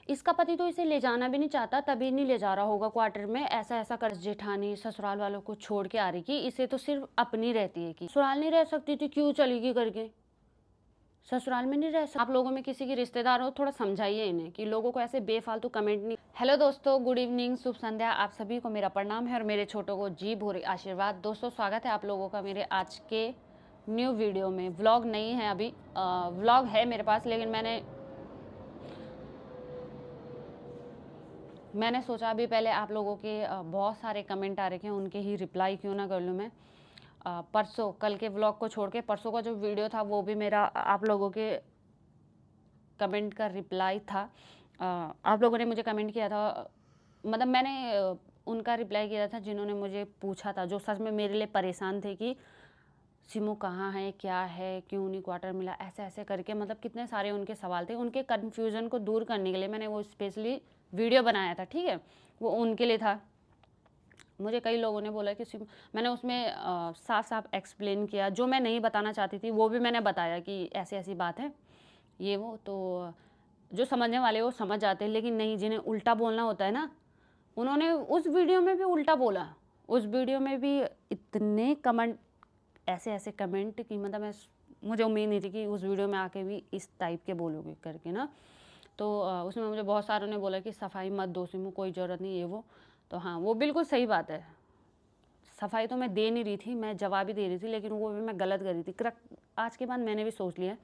इसका पति तो इसे ले जाना भी नहीं चाहता, तभी नहीं ले जा रहा होगा क्वार्टर में। ऐसा-ऐसा कर जेठानी ससुराल वालों को छोड़ के आ रही कि इसे तो सिर्फ़ अपनी रहती है कि ससुराल नहीं रह सकती थी, क्यों चलेगी करके? ससुराल में नहीं रह सक आप लोगों में किसी की रिश्तेदार हो, थोड़ा समझाइए इन्हें कि लोगों को ऐसे बेफालतू कमेंट नहीं। हेलो दोस्तों, गुड इवनिंग, शुभ संध्या। आप सभी को मेरा प्रणाम है और मेरे छोटों को जी भूरी आशीर्वाद। दोस्तों, स्वागत है आप लोगों का मेरे आज के न्यू वीडियो में। व्लॉग नहीं है अभी, व्लॉग है मेरे पास, लेकिन मैंने सोचा अभी पहले आप लोगों के बहुत सारे कमेंट आ रखे हैं, उनके ही रिप्लाई क्यों ना कर लूँ मैं। परसों, कल के व्लॉग को छोड़ के परसों का जो वीडियो था वो भी मेरा आप लोगों के कमेंट का रिप्लाई था। आप लोगों ने मुझे कमेंट किया था, मतलब मैंने उनका रिप्लाई किया था जिन्होंने मुझे पूछा था, जो सच में मेरे लिए परेशान थे कि सिमू कहाँ है, क्या है, क्यों नहीं क्वार्टर मिला, ऐसे ऐसे करके, मतलब कितने सारे उनके सवाल थे। उनके कन्फ्यूज़न को दूर करने के लिए मैंने वो स्पेशली वीडियो बनाया था, ठीक है, वो उनके लिए था। मुझे कई लोगों ने बोला कि मैंने उसमें साफ साफ एक्सप्लेन किया, जो मैं नहीं बताना चाहती थी वो भी मैंने बताया कि ऐसी ऐसी बात है, ये वो। तो जो समझने वाले वो समझ जाते हैं, लेकिन नहीं, जिन्हें उल्टा बोलना होता है ना, उन्होंने उस वीडियो में भी उल्टा बोला। उस वीडियो में भी इतने कमेंट, ऐसे ऐसे कमेंट कि मतलब मुझे उम्मीद नहीं थी कि उस वीडियो में आके भी इस टाइप के बोलोगे करके ना। तो उसमें मुझे बहुत सारों ने बोला कि सफाई मत दो सिमू, कोई ज़रूरत नहीं, ये वो। तो हाँ, वो बिल्कुल सही बात है। सफाई तो मैं दे नहीं रही थी, मैं जवाब ही दे रही थी, लेकिन वो भी मैं गलत कर रही थी। आज के बाद मैंने भी सोच लिया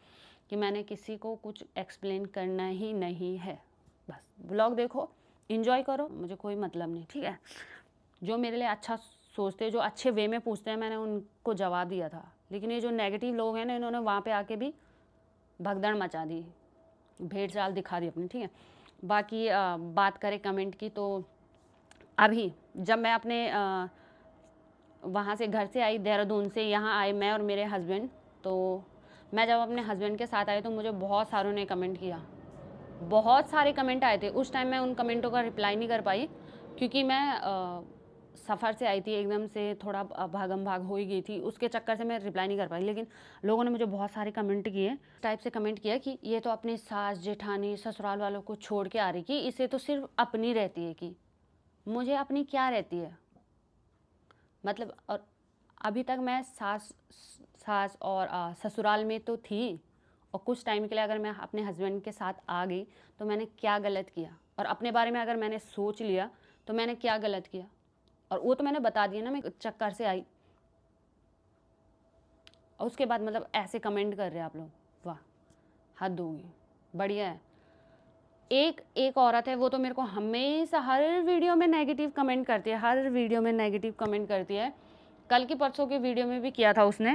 कि मैंने किसी को कुछ एक्सप्लेन करना ही नहीं है। बस ब्लॉग देखो, एंजॉय करो, मुझे कोई मतलब नहीं, ठीक है। जो मेरे लिए अच्छा सोचते हैं, जो अच्छे वे में पूछते हैं, मैंने उनको जवाब दिया था। लेकिन ये जो नेगेटिव लोग हैं ना, इन्होंने वहाँ पे आके भी भगदड़ मचा दी, भेड़ चाल दिखा दी अपनी, ठीक है। बाकी बात करें कमेंट की, तो अभी जब मैं अपने वहाँ से घर से आई, देहरादून से यहाँ आए मैं और मेरे हस्बैंड, तो मैं जब अपने हस्बैंड के साथ आई तो मुझे बहुत सारों ने कमेंट किया, बहुत सारे कमेंट आए थे। उस टाइम मैं उन कमेंटों का रिप्लाई नहीं कर पाई, क्योंकि मैं सफ़र से आई थी, एकदम से थोड़ा भागम भाग हो ही गई थी, उसके चक्कर से मैं रिप्लाई नहीं कर पाई। लेकिन लोगों ने मुझे बहुत सारे कमेंट किए, टाइप से कमेंट किया कि ये तो अपनी सास जेठानी ससुराल वालों को छोड़ के आ रही, कि इसे तो सिर्फ अपनी रहती है। कि मुझे अपनी क्या रहती है, मतलब। और अभी तक मैं सास और ससुराल में तो थी, और कुछ टाइम के लिए अगर मैं अपने हस्बैंड के साथ आ गई तो मैंने क्या गलत किया, और अपने बारे में अगर मैंने सोच लिया तो मैंने क्या गलत किया, और वो तो मैंने बता दिया ना, मैं चक्कर से आई। और उसके बाद मतलब ऐसे कमेंट कर रहे हैं आप लोग, वाह, हद होगी, बढ़िया है। एक एक औरत है, वो तो मेरे को हमेशा हर वीडियो में नेगेटिव कमेंट करती है, हर वीडियो में नेगेटिव कमेंट करती है। कल की परसों के वीडियो में भी किया था उसने।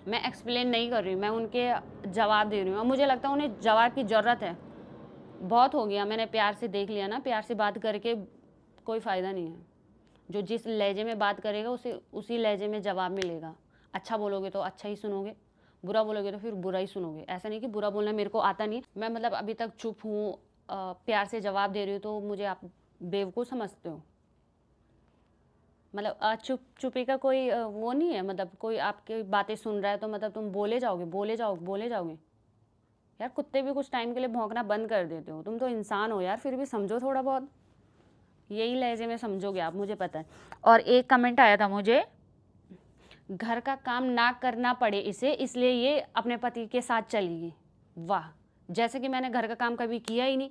मैं एक्सप्लेन नहीं कर रही हूँ, मैं उनके जवाब दे रही हूँ, और मुझे लगता है उन्हें जवाब की ज़रूरत है। बहुत हो गया, मैंने प्यार से देख लिया ना, प्यार से बात करके कोई फ़ायदा नहीं है। जो जिस लहजे में बात करेगा उसे उसी लहजे में जवाब मिलेगा। अच्छा बोलोगे तो अच्छा ही सुनोगे, बुरा बोलोगे तो फिर बुरा ही सुनोगे। ऐसा नहीं कि बुरा बोलना मेरे को आता नहीं, मैं मतलब अभी तक चुप हूँ, प्यार से जवाब दे रही हूँ, तो मुझे आप बेवकूफ़ समझते हो। मतलब चुप्पी का कोई वो नहीं है, मतलब कोई आपकी बातें सुन रहा है तो मतलब तुम बोले जाओगे, बोले जाओगे, बोले जाओगे। यार, कुत्ते भी कुछ टाइम के लिए भौंकना बंद कर देते हो, तुम तो इंसान हो यार, फिर भी समझो थोड़ा बहुत। यही लहजे में समझोगे आप, मुझे पता है। और एक कमेंट आया था मुझे, घर का काम ना करना पड़े इसे, इसलिए ये अपने पति के साथ चलेगी। वाह, जैसे कि मैंने घर का काम कभी किया ही नहीं,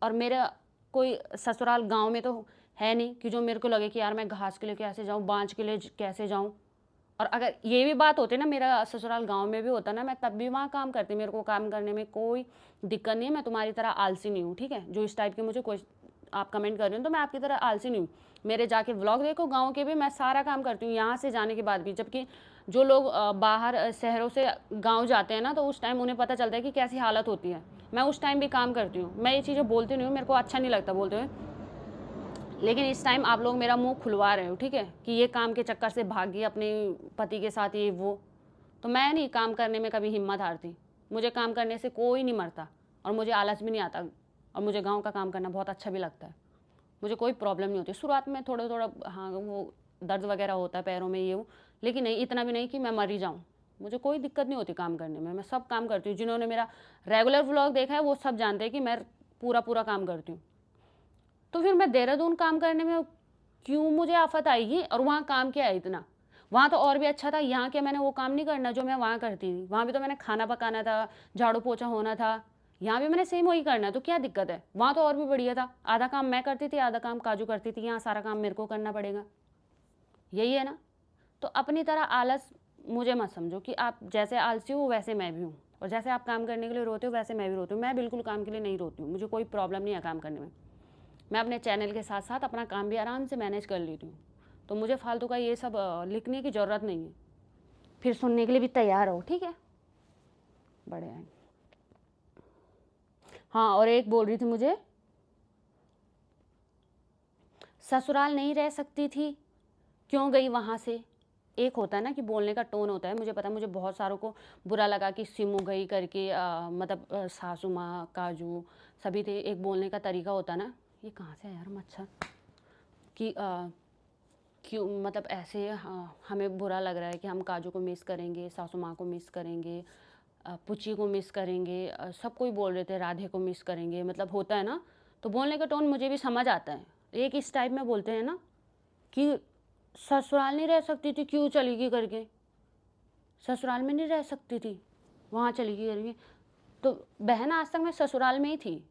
और मेरा कोई ससुराल गांव में तो है नहीं कि जो मेरे को लगे कि यार मैं घास के लिए कैसे जाऊं, बांझ के लिए कैसे जाऊं। और अगर ये भी बात होती ना, मेरा ससुराल गांव में भी होता ना, मैं तब भी वहाँ काम करती, मेरे को काम करने में कोई दिक्कत नहीं है। मैं तुम्हारी तरह आलसी नहीं हूँ, ठीक है। जो इस टाइप के मुझे कोई आप कमेंट कर रहे हो, तो मैं आपकी तरह आलसी नहीं हूँ। मेरे जाके व्लॉग देखो गाँव के भी, मैं सारा काम करती हूँ यहाँ से जाने के बाद भी। जबकि जो लोग बाहर शहरों से गाँव जाते हैं ना, तो उस टाइम उन्हें पता चलता है कि कैसी हालत होती है। मैं उस टाइम भी काम करती हूँ, मैं ये चीज़ें बोलती नहीं हूँ, मेरे को अच्छा नहीं लगता बोलते हुए। लेकिन इस टाइम आप लोग मेरा मुंह खुलवा रहे हो, ठीक है, कि ये काम के चक्कर से भागी अपने पति के साथ, ये वो। तो मैं नहीं काम करने में कभी हिम्मत हारती, मुझे काम करने से कोई नहीं मरता, और मुझे आलस भी नहीं आता, और मुझे गांव का काम करना बहुत अच्छा भी लगता है। मुझे कोई प्रॉब्लम नहीं होती। शुरुआत में थोड़ा थोड़ा हाँ, वो दर्द वगैरह होता है पैरों में, ये वो, लेकिन नहीं, इतना भी नहीं कि मैं मर ही जाऊँ। मुझे कोई दिक्कत नहीं होती काम करने में, मैं सब काम करती हूँ। जिन्होंने मेरा रेगुलर व्लॉग देखा है वो सब जानते हैं कि मैं पूरा पूरा काम करती हूँ। तो फिर मैं देहरादून काम करने में क्यों मुझे आफत आएगी? और वहाँ काम क्या है इतना? वहाँ तो और भी अच्छा था। यहाँ क्या मैंने वो काम नहीं करना जो मैं वहाँ करती थी? वहाँ भी तो मैंने खाना पकाना था, झाड़ू पोछा होना था। यहाँ भी मैंने सेम वही करना है, तो क्या दिक्कत है? वहाँ तो और भी बढ़िया था। आधा काम मैं करती थी, आधा काम काजू करती थी। यहाँ सारा काम मेरे को करना पड़ेगा। यही है ना? तो अपनी तरह आलस मुझे मत समझो कि आप जैसे आलसी हो वैसे मैं भी हूँ, और जैसे आप काम करने के लिए रोते हो वैसे मैं भी रोती हूँ। मैं बिल्कुल काम के लिए नहीं रोती हूँ, मुझे कोई प्रॉब्लम नहीं है काम करने में। मैं अपने चैनल के साथ साथ अपना काम भी आराम से मैनेज कर लेती हूँ। तो मुझे फालतू का ये सब लिखने की ज़रूरत नहीं है। फिर सुनने के लिए भी तैयार हो, ठीक है? बड़े हैं। हाँ, और एक बोल रही थी मुझे, ससुराल नहीं रह सकती थी, क्यों गई वहाँ से? एक होता है ना कि बोलने का टोन होता है। मुझे पता है, मुझे बहुत सारों को बुरा लगा कि सिमू गई करके, मतलब सासू माँ, काजू सभी थे। एक बोलने का तरीका होता है ना। ये कहाँ से है यार मच्छर? कि क्यों, मतलब ऐसे हमें बुरा लग रहा है कि हम काजू को मिस करेंगे, सासू माँ को मिस करेंगे, पुच्ची को मिस करेंगे, सब कोई बोल रहे थे राधे को मिस करेंगे, मतलब होता है ना। तो बोलने का टोन मुझे भी समझ आता है। एक इस टाइप में बोलते हैं ना कि ससुराल नहीं रह सकती थी, क्यों चली गई करके। ससुराल में नहीं रह सकती थी, वहाँ चली गई करके। तो बहन, आज तक मैं ससुराल में ही थी।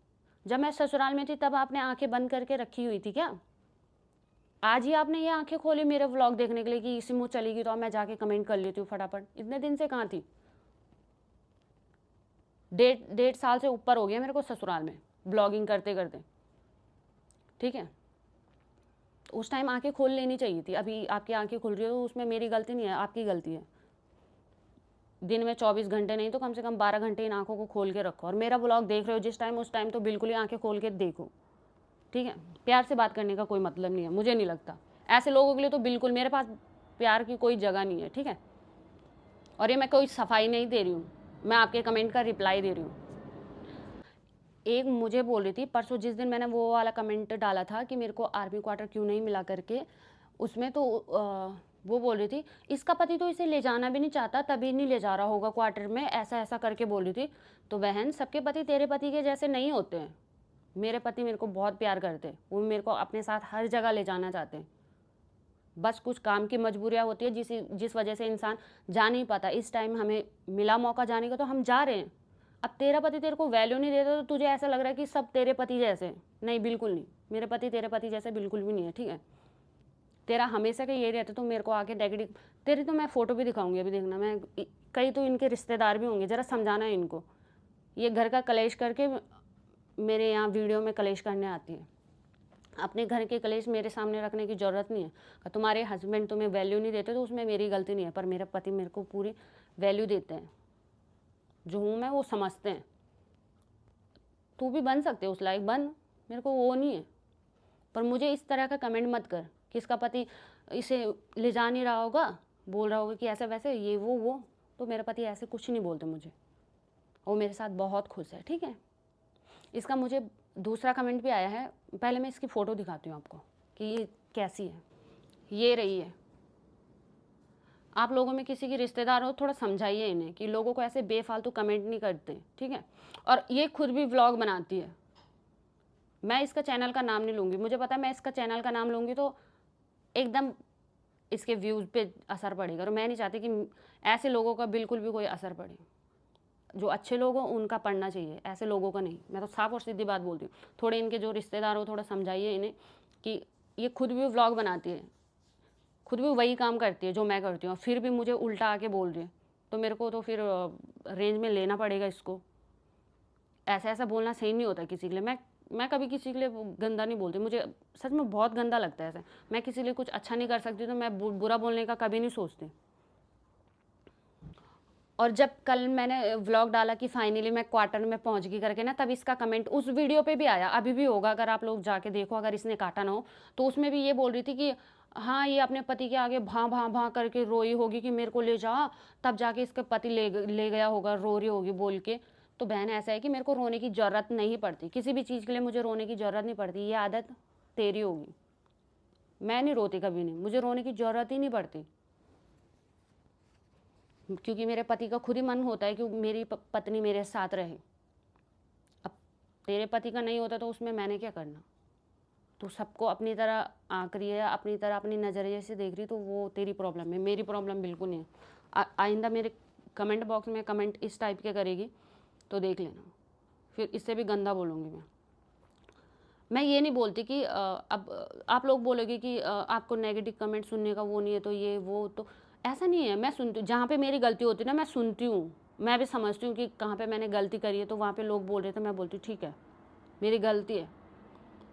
जब मैं ससुराल में थी तब आपने आंखें बंद करके रखी हुई थी क्या? आज ही आपने ये आंखें खोली मेरे व्लॉग देखने के लिए कि इसी मुँह चली गई, तो अब मैं जाके कमेंट कर लेती हूँ फटाफट। इतने दिन से कहाँ थी? 1.5 साल से ऊपर हो गया मेरे को ससुराल में ब्लॉगिंग करते करते, ठीक है? उस टाइम आंखें खोल लेनी चाहिए थी। अभी आपकी आंखें खुल रही हो, उसमें मेरी गलती नहीं है, आपकी गलती है। दिन में 24 घंटे नहीं तो कम से कम 12 घंटे इन आंखों को खोल के रखो। और मेरा ब्लॉग देख रहे हो जिस टाइम, उस टाइम तो बिल्कुल ही आंखें खोल के देखो, ठीक है? प्यार से बात करने का कोई मतलब नहीं है, मुझे नहीं लगता। ऐसे लोगों के लिए तो बिल्कुल मेरे पास प्यार की कोई जगह नहीं है, ठीक है? और ये मैं कोई सफाई नहीं दे रही हूँ, मैं आपके कमेंट का रिप्लाई दे रही हूँ। एक मुझे बोल रही थी परसों, जिस दिन मैंने वो वाला कमेंट डाला था कि मेरे को आर्मी क्वार्टर क्यों नहीं मिला करके, उसमें तो वो बोल रही थी इसका पति तो इसे ले जाना भी नहीं चाहता, तभी नहीं ले जा रहा होगा क्वार्टर में, ऐसा ऐसा करके बोल रही थी। तो बहन, सबके पति तेरे पति के जैसे नहीं होते हैं। मेरे पति मेरे को बहुत प्यार करते हैं, वो मेरे को अपने साथ हर जगह ले जाना चाहते हैं। बस कुछ काम की मजबूरियाँ होती है जिस वजह से इंसान जा नहीं पाता। इस टाइम हमें मिला मौका जाने का तो हम जा रहे हैं। अब तेरा पति तेरे को वैल्यू नहीं देता तो तुझे ऐसा लग रहा है कि सब तेरे पति जैसे हैं। नहीं, बिल्कुल नहीं। मेरे पति तेरे पति जैसे बिल्कुल भी नहीं है, ठीक है? तेरा हमेशा का ये रहता, तुम मेरे को आके नेगेटिव, तेरी तो मैं फ़ोटो भी दिखाऊंगी, अभी देखना। मैं कई तो इनके रिश्तेदार भी होंगे, ज़रा समझाना है इनको। ये घर का कलेश करके मेरे यहाँ वीडियो में कलेश करने आती है। अपने घर के कलेश मेरे सामने रखने की ज़रूरत नहीं है। तुम्हारे हस्बैंड तुम्हें वैल्यू नहीं देते तो उसमें मेरी गलती नहीं है, पर मेरे पति मेरे को पूरी वैल्यू देते हैं। जो हूँ मैं वो समझते हैं। तू भी बन सकते हो उस लायक, बन, मेरे को वो नहीं है। पर मुझे इस तरह का कमेंट मत कर कि इसका पति इसे ले जा नहीं रहा होगा, बोल रहा होगा कि ऐसे वैसे ये वो। तो मेरा पति ऐसे कुछ नहीं बोलते मुझे, वो मेरे साथ बहुत खुश है, ठीक है? इसका मुझे दूसरा कमेंट भी आया है। पहले मैं इसकी फ़ोटो दिखाती हूँ आपको कि ये कैसी है। ये रही है। आप लोगों में किसी की रिश्तेदार हो, थोड़ा समझाइए इन्हें कि लोगों को ऐसे बेफालतू कमेंट नहीं करते, ठीक है? और ये खुद भी व्लॉग बनाती है। मैं इसका चैनल का नाम नहीं लूँगी, मुझे पता है मैं इसका चैनल का नाम लूँगी तो एकदम इसके व्यूज़ पे असर पड़ेगा, और मैं नहीं चाहती कि ऐसे लोगों का बिल्कुल भी कोई असर पड़े। जो अच्छे लोग हों उनका पढ़ना चाहिए, ऐसे लोगों का नहीं। मैं तो साफ और सीधी बात बोलती हूँ। थोड़े इनके जो रिश्तेदार हो, थोड़ा समझाइए इन्हें कि ये खुद भी व्लॉग बनाती है, खुद भी वही काम करती है जो मैं करती हूँ, और फिर भी मुझे उल्टा आके बोल रही है। तो मेरे को तो फिर रेंज में लेना पड़ेगा इसको। ऐसा ऐसा बोलना सही नहीं होता किसी के लिए। मैं कभी किसी के लिए गंदा नहीं बोलती, मुझे सच में बहुत गंदा लगता है ऐसा। मैं किसी लिए कुछ अच्छा नहीं कर सकती तो मैं बुरा बोलने का कभी नहीं सोचती। और जब कल मैंने व्लॉग डाला कि फाइनली मैं क्वार्टर में पहुंच गई करके ना, तब इसका कमेंट उस वीडियो पे भी आया, अभी भी होगा, अगर आप लोग जाके देखो, अगर इसने काटा ना हो तो। उसमें भी ये बोल रही थी कि हाँ, ये अपने पति के आगे भां भां भां करके रोई होगी कि मेरे को ले जा, तब जाके इसके पति ले गया होगा, रो रही होगी बोल के। तो बहन, ऐसा है कि मेरे को रोने की ज़रूरत नहीं पड़ती, किसी भी चीज़ के लिए मुझे रोने की ज़रूरत नहीं पड़ती। ये आदत तेरी होगी, मैं नहीं रोती कभी नहीं, मुझे रोने की ज़रूरत ही नहीं पड़ती। क्योंकि मेरे पति का खुद ही मन होता है कि मेरी पत्नी मेरे साथ रहे। अब तेरे पति का नहीं होता तो उसमें मैंने क्या करना? तू सबको अपनी तरह आँक रही है, अपनी तरह अपनी नज़रिए से देख रही है, तो वो तेरी प्रॉब्लम है, मेरी प्रॉब्लम बिल्कुल नहीं है। आइंदा मेरे कमेंट बॉक्स में कमेंट इस टाइप के करेगी तो देख लेना, फिर इससे भी गंदा बोलूँगी मैं ये नहीं बोलती कि अब आप लोग बोलोगे कि आपको नेगेटिव कमेंट सुनने का वो नहीं है, तो ये वो तो ऐसा नहीं है। मैं सुनती हूँ, जहाँ पे मेरी गलती होती है ना मैं सुनती हूँ, मैं भी समझती हूँ कि कहाँ पे मैंने गलती करी है, तो वहाँ पे लोग बोल रहे थे, मैं बोलती हूँ ठीक है मेरी गलती है।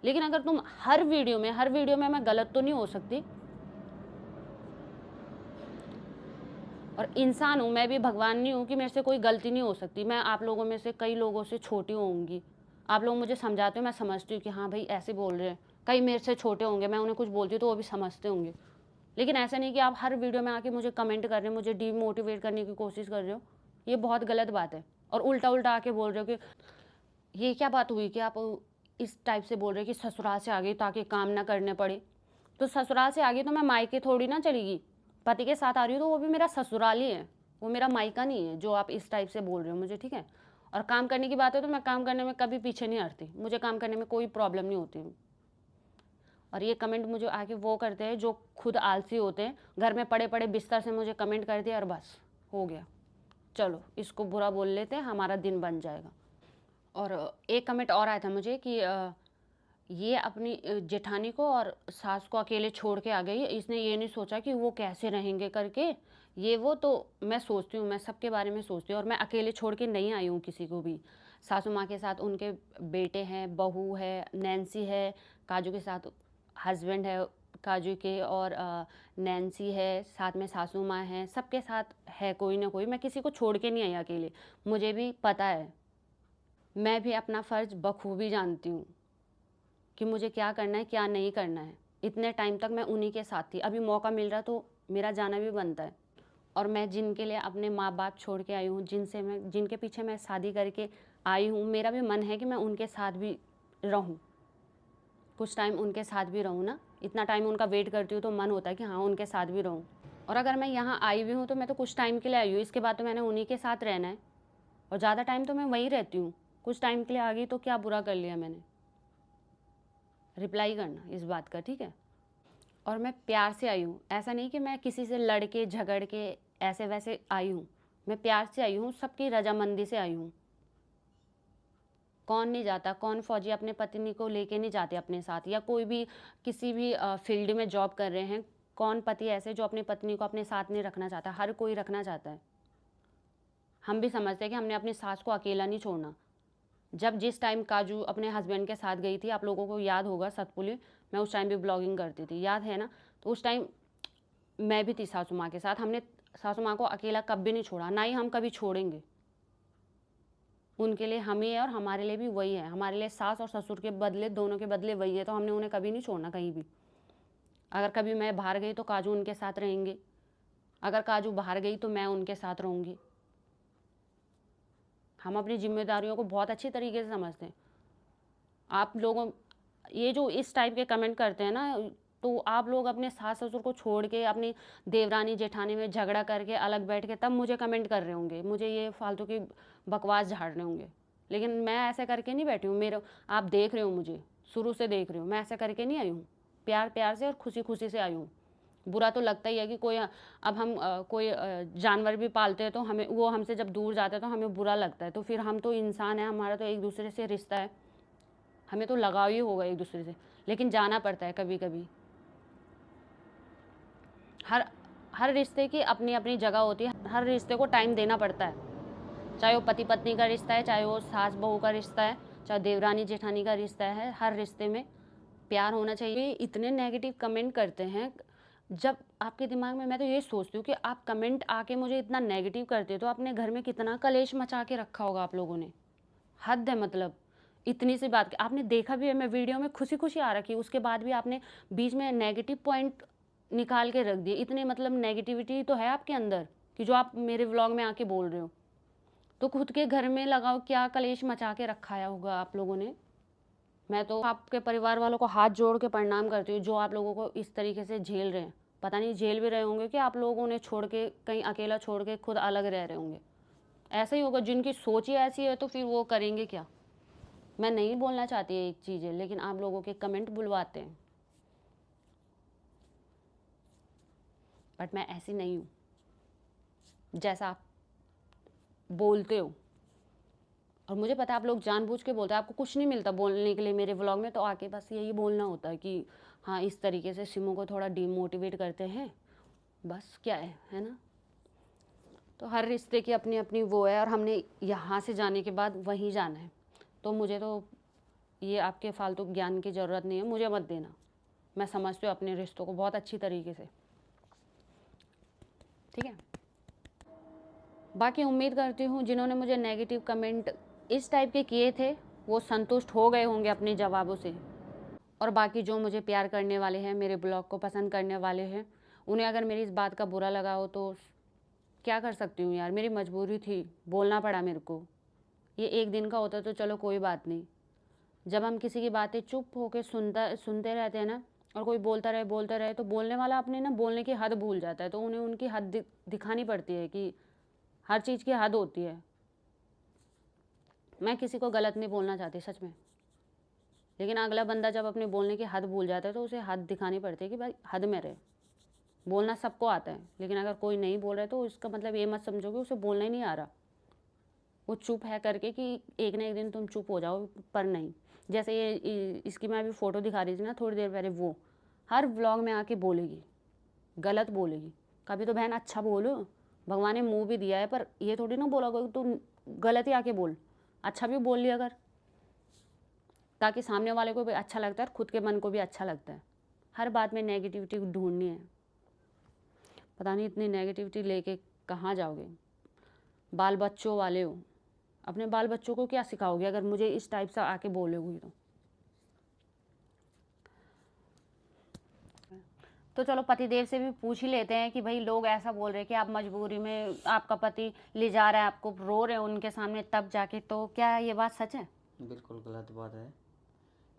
लेकिन अगर तुम हर वीडियो में मैं गलत तो नहीं हो सकती, और इंसान हूँ मैं भी, भगवान नहीं हूँ कि मेरे से कोई गलती नहीं हो सकती। मैं आप लोगों में से कई लोगों से छोटी होंगी, आप लोग मुझे समझाते हो, मैं समझती हूँ कि हाँ भाई ऐसे बोल रहे हैं। कई मेरे से छोटे होंगे, मैं उन्हें कुछ बोलती हूँ तो वो भी समझते होंगे। लेकिन ऐसा नहीं कि आप हर वीडियो में आके मुझे कमेंट कर रहे हो, मुझे डीमोटिवेट करने की कोशिश कर रहे हो, ये बहुत गलत बात है। और उल्टा उल्टा आके बोल रहे हो कि ये क्या बात हुई कि आप इस टाइप से बोल रहे हो कि ससुराल से आ गई ताकि काम ना करने पड़े। तो ससुराल से आ गई तो मैं मायके थोड़ी ना चलेगी, पति के साथ आ रही हूँ तो वो भी मेरा ससुराल ही है, वो मेरा मायका नहीं है जो आप इस टाइप से बोल रहे हो मुझे, ठीक है। और काम करने की बात है तो मैं काम करने में कभी पीछे नहीं हटती, मुझे काम करने में कोई प्रॉब्लम नहीं होती। और ये कमेंट मुझे आके वो करते हैं जो खुद आलसी होते हैं, घर में पड़े पड़े बिस्तर से मुझे कमेंट कर दिया और बस हो गया, चलो इसको बुरा बोल लेते हैं, हमारा दिन बन जाएगा। और एक कमेंट और आया था मुझे कि ये अपनी जेठानी को और सास को अकेले छोड़ के आ गई, इसने ये नहीं सोचा कि वो कैसे रहेंगे करके, ये वो। तो मैं सोचती हूँ, मैं सबके बारे में सोचती हूँ, और मैं अकेले छोड़ के नहीं आई हूँ किसी को भी। सासू माँ के साथ उनके बेटे हैं, बहू है, नैन्सी है, काजू के साथ हस्बैंड है काजू के, और नैन्सी है, साथ में सासू माँ है, सबके साथ है कोई ना कोई। मैं किसी को छोड़ के नहीं आई अकेले, मुझे भी पता है, मैं भी अपना फ़र्ज़ बखूबी जानती हूँ कि मुझे क्या करना है क्या नहीं करना है। इतने टाइम तक मैं उन्हीं के साथ थी, अभी मौका मिल रहा तो मेरा जाना भी बनता है। और मैं जिनके लिए अपने माँ बाप छोड़ के आई हूँ, जिनके पीछे मैं शादी करके आई हूँ, मेरा भी मन है कि मैं उनके साथ भी रहूँ, कुछ टाइम उनके साथ भी रहूँ ना। इतना टाइम उनका वेट करती हूँ तो मन होता है कि हाँ उनके साथ भी रहूँ। और अगर मैं यहाँ आई भी हूँ तो मैं तो कुछ टाइम के लिए आई हूँ, इसके बाद तो मैंने उन्हीं के साथ रहना है, और ज़्यादा टाइम तो मैं वहीं रहती हूँ। कुछ टाइम के लिए आ गई तो क्या बुरा कर लिया मैंने? रिप्लाई करना इस बात का, ठीक है। और मैं प्यार से आई हूँ, ऐसा नहीं कि मैं किसी से लड़ के झगड़ के ऐसे वैसे आई हूँ, मैं प्यार से आई हूँ, सबकी रजामंदी से आई हूँ। कौन नहीं जाता, कौन फौजी अपने पत्नी को लेके नहीं जाते अपने साथ, या कोई भी किसी भी फील्ड में जॉब कर रहे हैं, कौन पति ऐसे जो अपनी पत्नी को अपने साथ नहीं रखना चाहता? हर कोई रखना चाहता है। हम भी समझते हैं कि हमने अपनी सास को अकेला नहीं छोड़ना। जब जिस टाइम काजू अपने हस्बैंड के साथ गई थी, आप लोगों को याद होगा सतपुली, मैं उस टाइम भी ब्लॉगिंग करती थी, याद है ना? तो उस टाइम मैं भी थी सासू माँ के साथ, हमने सासू माँ को अकेला कभी नहीं छोड़ा, ना ही हम कभी छोड़ेंगे। उनके लिए हम ही है और हमारे लिए भी वही है, हमारे लिए सास और ससुर के बदले, दोनों के बदले वही है, तो हमने उन्हें कभी नहीं छोड़ना कहीं भी। अगर कभी मैं बाहर गई तो काजू उनके साथ रहेंगे, अगर काजू बाहर गई तो मैं उनके साथ रहूँगी। हम अपनी जिम्मेदारियों को बहुत अच्छी तरीके से समझते हैं। आप लोगों ये जो इस टाइप के कमेंट करते हैं ना, तो आप लोग अपने सास ससुर को छोड़ के अपनी देवरानी जेठानी में झगड़ा करके अलग बैठ के तब मुझे कमेंट कर रहे होंगे, मुझे ये फालतू की बकवास झाड़ रहे होंगे। लेकिन मैं ऐसे करके नहीं बैठी हूँ, मेरे आप देख रहे हो, मुझे शुरू से देख रहे हो, मैं ऐसे करके नहीं आई हूँ, प्यार प्यार से और खुशी खुशी से आई हूँ। बुरा तो लगता ही है कि कोई, अब हम कोई जानवर भी पालते हैं तो हमें, वो हमसे जब दूर जाते हैं तो हमें बुरा लगता है, तो फिर हम तो इंसान हैं, हमारा तो एक दूसरे से रिश्ता है, हमें तो लगाव ही होगा एक दूसरे से, लेकिन जाना पड़ता है कभी कभी। हर हर रिश्ते की अपनी अपनी जगह होती है, हर रिश्ते को टाइम देना पड़ता है, चाहे वो पति पत्नी का रिश्ता है, चाहे वो सास बहू का रिश्ता है, चाहे देवरानी जेठानी का रिश्ता है, हर रिश्ते में प्यार होना चाहिए। इतने नेगेटिव कमेंट करते हैं, जब आपके दिमाग में, मैं तो ये सोचती हूँ कि आप कमेंट आके मुझे इतना नेगेटिव करते हो तो अपने घर में कितना कलेश मचा के रखा होगा आप लोगों ने। हद है, मतलब इतनी सी बात आपने देखा भी है, मैं वीडियो में खुशी खुशी आ रखी, उसके बाद भी आपने बीच में नेगेटिव पॉइंट निकाल के रख दिए। इतने मतलब नेगेटिविटी तो है आपके अंदर कि जो आप मेरे व्लॉग में आके बोल रहे हो, तो खुद के घर में लगाओ, क्या कलेश मचा के रखाया होगा आप लोगों ने। मैं तो आपके परिवार वालों को हाथ जोड़ के प्रणाम करती हूँ जो आप लोगों को इस तरीके से झेल रहे हैं। पता नहीं झेल भी रहे होंगे कि आप लोगों ने छोड़ के कहीं अकेला छोड़ के खुद अलग रह रहे होंगे। ऐसा ही होगा, जिनकी सोच ही ऐसी है तो फिर वो करेंगे क्या। मैं नहीं बोलना चाहती एक चीज़ें, लेकिन आप लोगों के कमेंट बुलवाते हैं। बट मैं ऐसी नहीं हूँ जैसा आप बोलते हो। और मुझे पता है आप लोग जानबूझ के बोलते हैं, आपको कुछ नहीं मिलता बोलने के लिए मेरे व्लॉग में, तो आके बस यही बोलना होता है कि हाँ इस तरीके से सिमू को थोड़ा डिमोटिवेट करते हैं, बस क्या है ना। तो हर रिश्ते की अपनी अपनी वो है, और हमने यहाँ से जाने के बाद वहीं जाना है। तो मुझे तो ये आपके फालतू ज्ञान की ज़रूरत नहीं है, मुझे मत देना। मैं समझती हूँ अपने रिश्तों को बहुत अच्छी तरीके से, ठीक है। बाकी उम्मीद करती हूँ जिन्होंने मुझे नेगेटिव कमेंट इस टाइप के किए थे वो संतुष्ट हो गए होंगे अपने जवाबों से। और बाकी जो मुझे प्यार करने वाले हैं, मेरे ब्लॉग को पसंद करने वाले हैं, उन्हें अगर मेरी इस बात का बुरा लगा हो तो क्या कर सकती हूँ यार, मेरी मजबूरी थी, बोलना पड़ा मेरे को। ये एक दिन का होता तो चलो कोई बात नहीं। जब हम किसी की बातें चुप होकर सुनते रहते हैं ना, और कोई बोलता रहे तो बोलने वाला अपने ना बोलने की हद भूल जाता है। तो उन्हें उनकी हद दिखानी पड़ती है कि हर चीज़ की हद होती है। मैं किसी को गलत नहीं बोलना चाहती सच में, लेकिन अगला बंदा जब अपने बोलने की हद भूल जाता है तो उसे हद दिखानी पड़ती है कि भाई हद में रहे। बोलना सबको आता है, लेकिन अगर कोई नहीं बोल रहा है तो इसका मतलब ये मत समझो कि उसे बोलना ही नहीं आ रहा। वो चुप है करके कि एक ना एक दिन तुम चुप हो जाओ, पर नहीं। जैसे ये इसकी मैं अभी फ़ोटो दिखा रही थी ना थोड़ी देर पहले, वो हर व्लॉग में आके बोलेगी, गलत बोलेगी। कभी तो बहन अच्छा बोलो, भगवान ने मुँह भी दिया है, पर ये थोड़ी ना बोला कि तुम गलत ही आके बोल, अच्छा भी बोल लिया कर, ताकि सामने वाले को भी अच्छा लगता है और खुद के मन को भी अच्छा लगता है। हर बात में नेगेटिविटी ढूंढनी है, पता नहीं इतनी नेगेटिविटी लेके कहाँ जाओगे। बाल बच्चों वाले हो, अपने बाल बच्चों को क्या सिखाओगे अगर मुझे इस टाइप से आके बोलोगी तो चलो पतिदेव से भी पूछ ही लेते हैं कि भाई लोग ऐसा बोल रहे हैं कि आप मजबूरी में, आपका पति ले जा रहा है आपको, रो रहे हैं उनके सामने तब जाके, तो क्या ये बात सच है? बिल्कुल गलत बात है,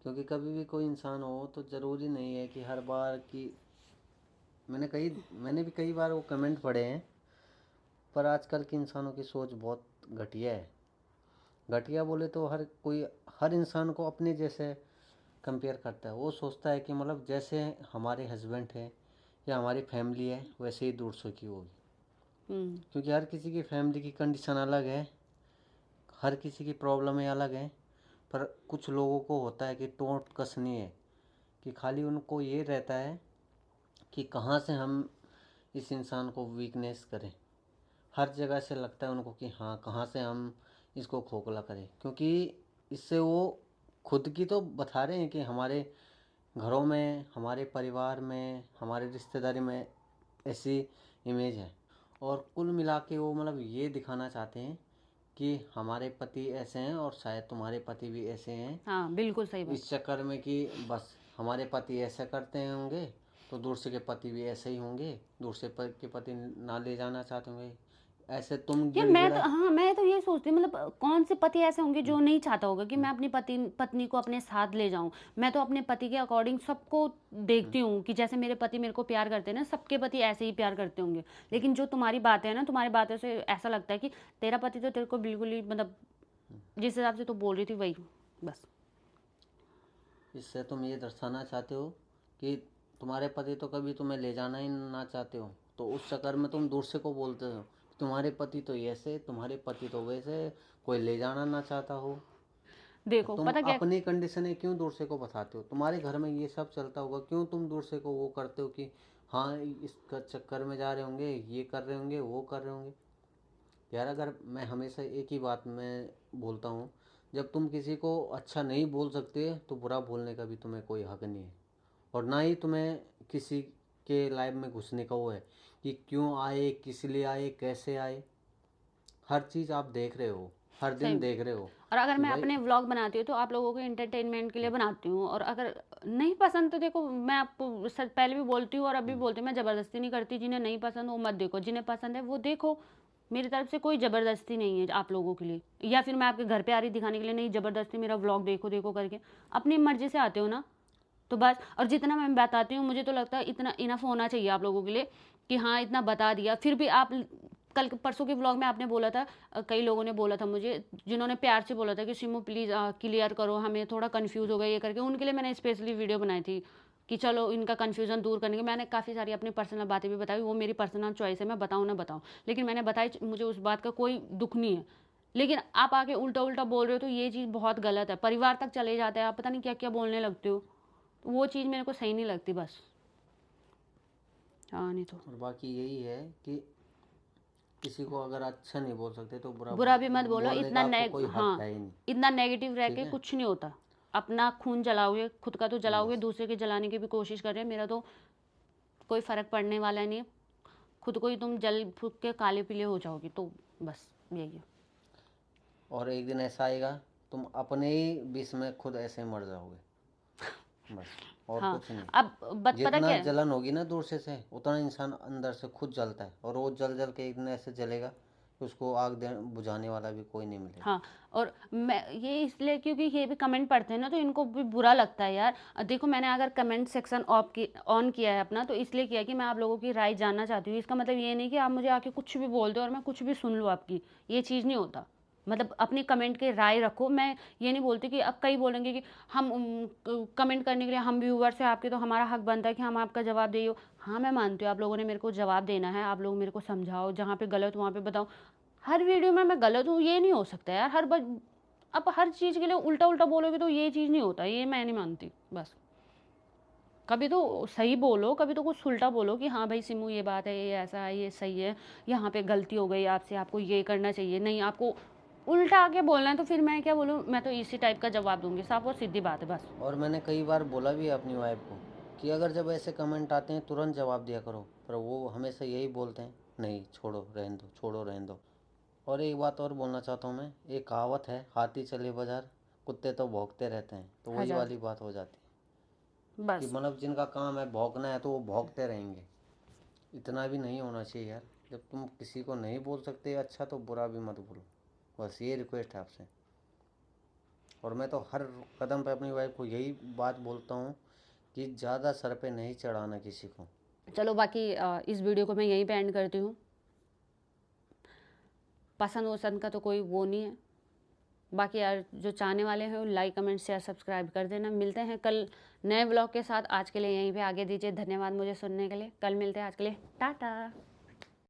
क्योंकि कभी भी कोई इंसान हो तो ज़रूरी नहीं है कि हर बार की मैंने भी कई बार वो कमेंट पढ़े हैं, पर आजकल के इंसानों की सोच बहुत घटिया है। घटिया बोले तो हर इंसान को अपने जैसे कंपेयर करता है। वो सोचता है कि मतलब जैसे हमारे हस्बैंड है या हमारी फैमिली है वैसे ही दूसरों की होगी, क्योंकि हर किसी की फैमिली की कंडीशन अलग है, हर किसी की प्रॉब्लमें अलग हैं। पर कुछ लोगों को होता है कि टोंट कसनी है, कि खाली उनको ये रहता है कि कहाँ से हम इस इंसान को वीकनेस करें। हर जगह से लगता है उनको कि हाँ कहाँ से हम इसको खोखला करें, क्योंकि इससे वो खुद की तो बता रहे हैं कि हमारे घरों में, हमारे परिवार में, हमारे रिश्तेदारी में ऐसी इमेज है। और कुल मिला के वो मतलब ये दिखाना चाहते हैं कि हमारे पति ऐसे हैं और शायद तुम्हारे पति भी ऐसे हैं। हाँ बिल्कुल सही बात। इस चक्कर में कि बस हमारे पति ऐसा करते होंगे तो दूसरे के पति भी ऐसे ही होंगे, दूसरे के पति ना ले जाना चाहते होंगे, ऐसे तुम यार मैं गिड़गिड़ा। तो, हाँ मैं तो ये सोचती हूँ, मतलब कौन से पति ऐसे होंगे जो नहीं चाहता होगा कि मैं अपनी पत्नी को अपने साथ ले जाऊं। मैं तो अपने पति के अकॉर्डिंग सबको देखती हूँ कि जैसे मेरे पति मेरे को प्यार करते हैं ना, सबके पति ऐसे ही प्यार करते होंगे। लेकिन जो तुम्हारी बातें हैं ना, तुम्हारी बातों से ऐसा लगता है कि तेरा पति तो तेरे को बिल्कुल ही, मतलब जिस हिसाब से तू बोल रही थी वही बस। इससे तुम ये दर्शाना चाहते हो कि तुम्हारे पति तो कभी तुम्हें ले जाना ही ना चाहते हो, तो उस चक्कर में तुम दूसरे को बोलते हो तुम्हारे पति तो ऐसे, तुम्हारे पति तो वैसे, कोई ले जाना ना चाहता हो। तो देखो तुम पता क्या, अपनी कंडीशन क्यों दूसरे को बताते हो? तुम्हारे घर में ये सब चलता होगा, क्यों तुम दूसरे को वो करते हो कि हाँ इसका चक्कर में जा रहे होंगे, ये कर रहे होंगे, वो कर रहे होंगे। यार अगर मैं हमेशा एक ही बात मैं बोलता हूँ, जब तुम किसी को अच्छा नहीं बोल सकते तो बुरा बोलने का भी तुम्हें कोई हक नहीं है। और ना ही तुम्हें किसी के लाइफ में घुसने का वो है कि क्यों आए, किस लिए आए, कैसे आए। हर चीज़ आप देख रहे हो, हर दिन सही। देख रहे हो और अगर कि मैं भाई। अपने व्लॉग बनाती हूँ तो आप लोगों के एंटरटेनमेंट के लिए बनाती हूँ, और अगर नहीं पसंद तो देखो, मैं आपको सच पहले भी बोलती हूँ और अभी बोलती हूँ, मैं ज़बरदस्ती नहीं करती। जिन्हें नहीं पसंद वो मत देखो, जिन्हें पसंद है वो देखो। मेरी तरफ से कोई ज़बरदस्ती नहीं है आप लोगों के लिए, या फिर मैं आपके घर पे आ रही दिखाने के लिए नहीं, ज़बरदस्ती मेरा व्लॉग देखो देखो करके। अपनी मर्जी से आते हो ना, तो बस। और जितना मैं बताती हूँ मुझे तो लगता है इतना इनफ होना चाहिए आप लोगों के लिए कि हाँ इतना बता दिया, फिर भी आप कल परसों के व्लॉग में आपने बोला था, कई लोगों ने बोला था मुझे, जिन्होंने प्यार से बोला था कि सिमू प्लीज़ क्लियर करो, हमें थोड़ा कंफ्यूज हो गया ये करके, उनके लिए मैंने स्पेशली वीडियो बनाई थी कि चलो इनका कन्फ्यूज़न दूर करने के। मैंने काफ़ी सारी अपनी पर्सनल बातें भी बताई, वो मेरी पर्सनल चॉइस है, मैं बताऊँ ना बताऊँ, लेकिन मैंने बताई, मुझे उस बात का कोई दुख नहीं है। लेकिन आप आके उल्टा उल्टा बोल रहे हो तो ये चीज़ बहुत गलत है। परिवार तक चले जाते हैं आप, पता नहीं क्या क्या बोलने लगते हो, तो वो चीज़ मेरे को सही नहीं लगती बस। हाँ नहीं तो और बाकी यही है कि किसी को अगर अच्छा नहीं बोल सकते तो बुरा भी मत बोलो, बोलने इतना का आपको कोई हक हाँ, है ही नहीं। इतना नेगेटिव रह ठीक के है, कुछ नहीं होता। अपना खून जलाओगे, खुद का तो जलाओगे, बस। दूसरे के जलाने की भी कोशिश कर रहे हैं, मेरा तो कोई फ़र्क पड़ने वाला नहीं है। खुद को ही तुम जल फूँक के काले पीले हो जाओगी, तो बस यही है। और एक दिन ऐसा आएगा तुम अपने ही विष में खुद ऐसे मर जाओगे, बस, और हाँ, कुछ नहीं। अब पता जितना क्या है? जलन होगी ना दूर से उतना इंसान अंदर से खुद जलता है, और वो जल जल के एक दिन ऐसे जलेगा कि उसको आग दे बुझाने वाला भी कोई नहीं मिलेगा। हाँ, और मैं ये इसलिए क्योंकि ये भी कमेंट पढ़ते हैं ना, तो इनको भी बुरा लगता है यार। देखो, मैंने अगर कमेंट सेक्शन ऑन किया है अपना, तो इसलिए किया है कि मैं आप लोगों की राय जानना चाहती हूँ। इसका मतलब ये नहीं कि आप मुझे आके कुछ भी बोल दो और मैं कुछ भी सुन लूँ आपकी, ये चीज़ नहीं होता। मतलब अपनी कमेंट के राय रखो। मैं ये नहीं बोलती कि अब कई बोलेंगे कि हम कमेंट करने के लिए हम व्यूवर्स हैं आपके, तो हमारा हक बनता है कि हम आपका जवाब दें। हाँ, मैं मानती हूँ आप लोगों ने मेरे को जवाब देना है, आप लोग मेरे को समझाओ, जहाँ पे गलत वहाँ पे बताओ। हर वीडियो में मैं गलत हूँ ये नहीं हो सकता यार। अब हर चीज़ के लिए उल्टा उल्टा बोलोगे तो ये चीज़ नहीं होता, ये मैं नहीं मानती। बस कभी तो सही बोलो, कभी तो कुछ उल्टा बोलो कि हाँ भाई सिमू ये बात है, ये ऐसा है, ये सही है, यहाँ पे गलती हो गई आपसे, आपको ये करना चाहिए। नहीं, आपको उल्टा आके बोलना है तो फिर मैं क्या बोलूँ? मैं तो इसी टाइप का जवाब दूंगी, साफ और सीधी बात है बस। और मैंने कई बार बोला भी है अपनी वाइफ को कि अगर जब ऐसे कमेंट आते हैं तुरंत जवाब दिया करो, पर वो हमेशा यही बोलते हैं, नहीं छोड़ो रहने दो, छोड़ो रहने दो। और एक बात और बोलना चाहता हूँ मैं, एक कहावत है, हाथी चले बाजार कुत्ते तो भौंकते रहते हैं, तो वही हजार वाली बात हो जाती है कि बस। मतलब जिनका काम है भौंकना है तो वो भौंकते रहेंगे। इतना भी नहीं होना चाहिए यार। जब तुम किसी को नहीं बोल सकते अच्छा तो बुरा भी मत बोलो, बस ये रिक्वेस्ट है आपसे। और मैं तो हर कदम पे अपनी वाइफ को यही बात बोलता हूँ कि ज़्यादा सर पे नहीं चढ़ाना किसी को। चलो बाकी इस वीडियो को मैं यहीं पे एंड करती हूँ। पसंद वसंद का तो कोई वो नहीं है। बाकी यार जो चाहने वाले हैं वो लाइक कमेंट शेयर सब्सक्राइब कर देना। मिलते हैं कल नए ब्लॉग के साथ। आज के लिए यहीं पे आगे दीजिए। धन्यवाद मुझे सुनने के लिए। कल मिलते हैं। आज के लिए टाटा।